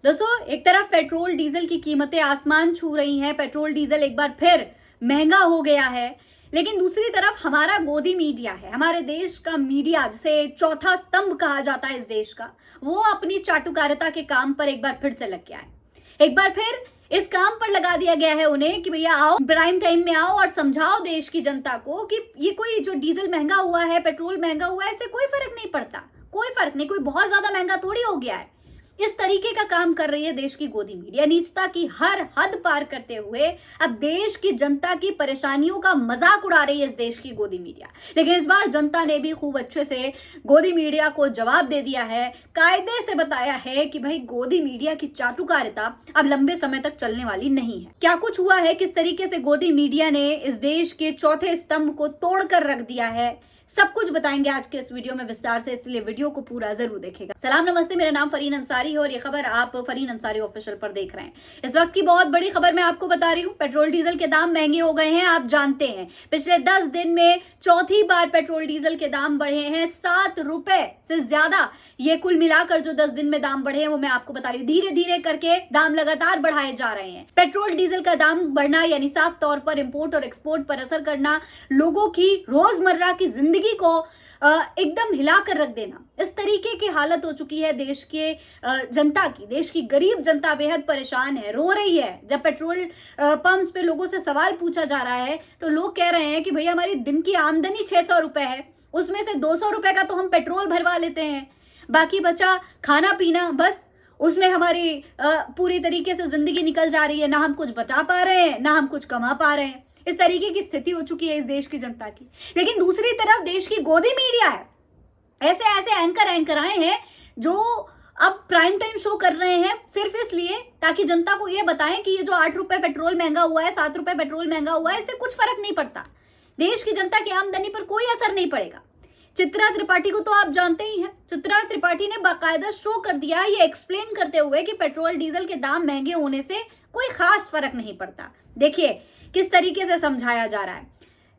दोस्तों, एक तरफ पेट्रोल डीजल की कीमतें आसमान छू रही हैं, पेट्रोल डीजल एक बार फिर महंगा हो गया है। लेकिन दूसरी तरफ हमारा गोदी मीडिया है, हमारे देश का मीडिया जिसे चौथा स्तंभ कहा जाता है इस देश का, वो अपनी चाटुकारिता के काम पर एक बार फिर से लग गया है। एक बार फिर इस काम पर लगा दिया गया है उन्हें कि भैया आओ, प्राइम टाइम में आओ और समझाओ देश की जनता को कि ये कोई जो डीजल महंगा हुआ है, पेट्रोल महंगा हुआ है, इससे कोई फर्क नहीं पड़ता, कोई फर्क नहीं, कोई बहुत ज्यादा महंगा थोड़ी हो गया है। इस तरीके का काम कर रही है देश की गोदी मीडिया, नीचता की हर हद पार करते हुए अब देश की जनता की परेशानियों का मजाक उड़ा रही है इस देश की गोदी मीडिया। लेकिन इस बार जनता ने भी खूब अच्छे से गोदी मीडिया को जवाब दे दिया है, कायदे से बताया है कि भाई गोदी मीडिया की चाटुकारिता अब लंबे समय तक चलने वाली नहीं है। क्या कुछ हुआ है, किस तरीके से गोदी मीडिया ने इस देश के चौथे स्तंभ को तोड़कर रख दिया है, सब कुछ बताएंगे आज के इस वीडियो में विस्तार से, इसलिए वीडियो को पूरा जरूर देखिएगा। सलाम नमस्ते, मेरा नाम फरीन अंसारी है और ये खबर आप फरीन अंसारी ऑफिशियल पर देख रहे हैं। इस वक्त की बहुत बड़ी खबर मैं आपको बता रही हूँ। पेट्रोल डीजल के दाम महंगे हो गए हैं, आप जानते हैं। पिछले 10 दिन में चौथी बार पेट्रोल डीजल के दाम बढ़े हैं, 7 रुपए से ज्यादा। ये कुल मिलाकर जो 10 दिन में दाम बढ़े हैं वो मैं आपको बता रही हूँ। धीरे धीरे करके दाम लगातार बढ़ाए जा रहे हैं। पेट्रोल डीजल का दाम बढ़ना यानी साफ तौर पर इंपोर्ट और एक्सपोर्ट पर असर करना, लोगों की रोजमर्रा की जिंदगी को एकदम हिला कर रख देना। इस तरीके की हालत हो चुकी है देश के जनता की। देश की गरीब जनता बेहद परेशान है, रो रही है। जब पेट्रोल पंप्स पे लोगों से सवाल पूछा जा रहा है तो लोग कह रहे हैं कि भैया हमारी दिन की आमदनी 600 रुपए है, उसमें से 200 रुपए का तो हम पेट्रोल भरवा लेते हैं, बाकी बचा खाना पीना, बस उसमें हमारी पूरी तरीके से जिंदगी निकल जा रही है। ना हम कुछ बचा पा रहे हैं, ना हम कुछ कमा पा रहे हैं। इस तरीके की स्थिति हो चुकी है इस देश की जनता की। लेकिन दूसरी तरफ देश की गोदी मीडिया है, ऐसे ऐसे एंकर आए हैं जो अब प्राइम टाइम शो कर रहे हैं सिर्फ इसलिए ताकि जनता को यह बताएं कि ये जो 8 रुपए पेट्रोल महंगा हुआ है, 7 रुपए पेट्रोल महंगा हुआ है, इससे कुछ फर्क नहीं पड़ता, देश की जनता की आमदनी पर कोई असर नहीं पड़ेगा। चित्रा त्रिपाठी को तो आप जानते ही हैं। चित्रा त्रिपाठी ने बाकायदा शो कर दिया ये एक्सप्लेन करते हुए कि पेट्रोल डीजल के दाम महंगे होने से कोई खास फर्क नहीं पड़ता। देखिए किस तरीके से समझाया जा रहा है।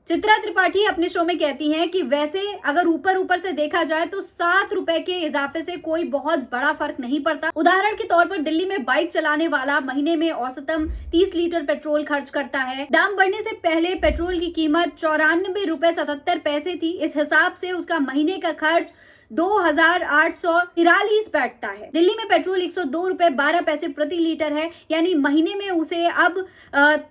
चित्रा त्रिपाठी अपने शो में कहती हैं कि वैसे अगर ऊपर से देखा जाए तो 7 रुपए के इजाफे से कोई बहुत बड़ा फर्क नहीं पड़ता। उदाहरण के तौर पर दिल्ली में बाइक चलाने वाला महीने में औसतन 30 लीटर पेट्रोल खर्च करता है। दाम बढ़ने से पहले पेट्रोल की कीमत 94 रुपए 77 पैसे थी। इस हिसाब से उसका महीने का खर्च 2843 बैठता है। दिल्ली में पेट्रोल 102 रुपए 12 पैसे प्रति लीटर है, यानी महीने में उसे अब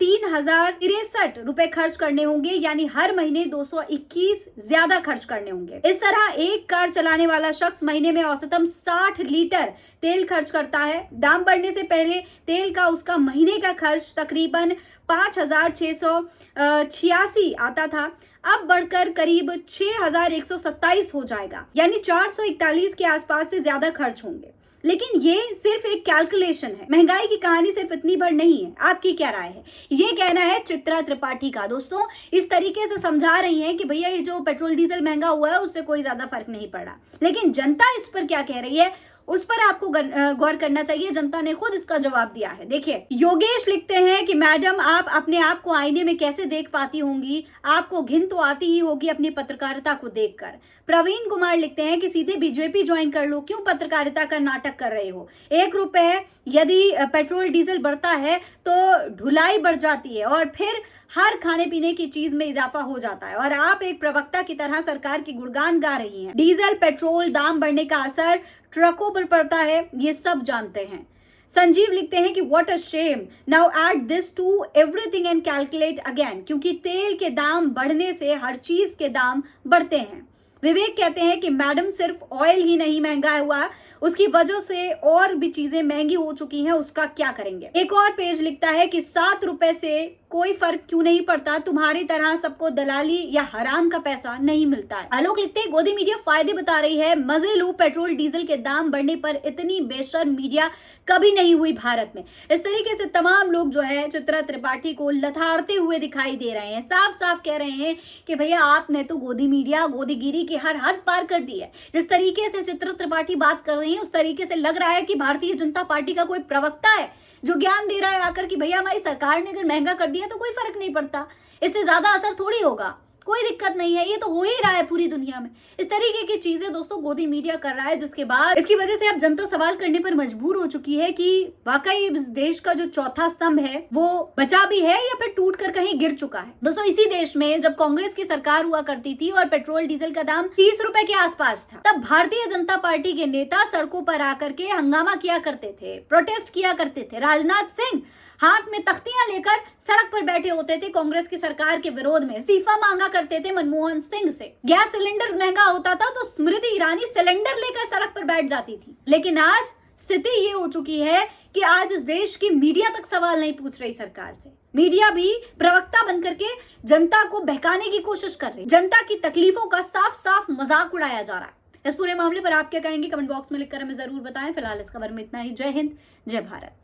3063 रुपए खर्च करने होंगे, यानी हर महीने 221 ज्यादा खर्च करने होंगे। इस तरह एक कार चलाने वाला शख्स महीने में औसतन 60 लीटर तेल खर्च करता है। दाम बढ़ने से पहले तेल का उसका महीने का खर्च तकरीबन 5686 आता था, अब बढ़कर करीब 6127 हो जाएगा, यानी 441 के आसपास से ज्यादा खर्च होंगे। लेकिन ये सिर्फ एक कैलकुलेशन है, महंगाई की कहानी सिर्फ इतनी भर नहीं है। आपकी क्या राय है? ये कहना है चित्रा त्रिपाठी का। दोस्तों, इस तरीके से समझा रही हैं कि भैया ये जो पेट्रोल डीजल महंगा हुआ है उससे कोई ज्यादा फर्क नहीं पड़ा। लेकिन जनता इस पर क्या कह रही है उस पर आपको गौर करना चाहिए। जनता ने खुद इसका जवाब दिया है। देखिए, योगेश लिखते हैं कि मैडम आप अपने आप को आईने में कैसे देख पाती होंगी, आपको घिन तो आती ही होगी अपनी पत्रकारिता को देखकर। प्रवीण कुमार लिखते हैं कि सीधे बीजेपी ज्वाइन कर लो, क्यों पत्रकारिता का नाटक कर रहे हो। 1 रुपए यदि पेट्रोल डीजल बढ़ता है तो ढुलाई बढ़ जाती है और फिर हर खाने पीने की चीज में इजाफा हो जाता है, और आप एक प्रवक्ता की तरह सरकार की गुणगान गा रही हैं। डीजल पेट्रोल दाम बढ़ने का असर ट्रकों पर पड़ता है, ये सब जानते हैं। संजीव लिखते हैं कि what a shame, now add this to everything and calculate again, क्योंकि तेल के दाम बढ़ने से हर चीज के दाम बढ़ते हैं। विवेक कहते हैं कि मैडम सिर्फ ऑयल ही नहीं महंगा हुआ, उसकी वजह से और भी चीजें महंगी हो चुकी हैं, उसका क्या करेंगे। एक और पेज लिखता है कि 7 रुपए से कोई फर्क क्यों नहीं पड़ता, तुम्हारी तरह सबको दलाली या हराम का पैसा नहीं मिलता है। आलोक लिखते हैं गोदी मीडिया फायदे बता रही है, मजे लो, पेट्रोल डीजल के दाम बढ़ने पर इतनी बेशर्म मीडिया कभी नहीं हुई भारत में। इस तरीके से तमाम लोग जो है चित्रा त्रिपाठी को लथाड़ते हुए दिखाई दे रहे हैं, साफ साफ कह रहे हैं कि भैया आपने तो गोदी मीडिया गोदीगिरी की हर हद पार कर दी है। जिस तरीके से चित्रा त्रिपाठी बात कर रही है उस तरीके से लग रहा है कि भारतीय जनता पार्टी का कोई प्रवक्ता है जो ज्ञान दे रहा है आकर कि भैया हमारी सरकार ने अगर महंगा कर दिया तो कोई फर्क नहीं पड़ता, इससे ज्यादा असर थोड़ी होगा। कोई दिक्कत नहीं है, ये तो हो ही रहा है पूरी दुनिया में। इस तरीके की चीजें दोस्तों गोदी मीडिया कर रहा है, जिसके बाद इसकी वजह से अब जनता सवाल करने पर मजबूर हो चुकी है कि वाकई इस देश का जो चौथा स्तंभ है वो बचा भी है या फिर टूट कर कहीं गिर चुका है। दोस्तों इसी देश में जब कांग्रेस की सरकार हुआ करती थी और पेट्रोल डीजल का दाम 30 रुपए के आसपास था, तब भारतीय जनता पार्टी के नेता सड़कों पर आकर के हंगामा किया करते थे, प्रोटेस्ट किया करते थे। राजनाथ सिंह हाथ में तख्तियां लेकर सड़क पर बैठे होते थे, कांग्रेस की सरकार के विरोध में इस्तीफा मांगा करते थे मनमोहन सिंह से। गैस सिलेंडर महंगा होता था तो स्मृति ईरानी सिलेंडर लेकर सड़क पर बैठ जाती थी। लेकिन आज स्थिति ये हो चुकी है कि आज इस देश की मीडिया तक सवाल नहीं पूछ रही सरकार से। मीडिया भी प्रवक्ता बनकर के जनता को बहकाने की कोशिश कर रही, जनता की तकलीफों का साफ साफ मजाक उड़ाया जा रहा है। इस पूरे मामले पर आप क्या कहेंगे, कमेंट बॉक्स में लिखकर हमें जरूर बताएं। फिलहाल इस खबर में इतना ही। जय हिंद, जय भारत।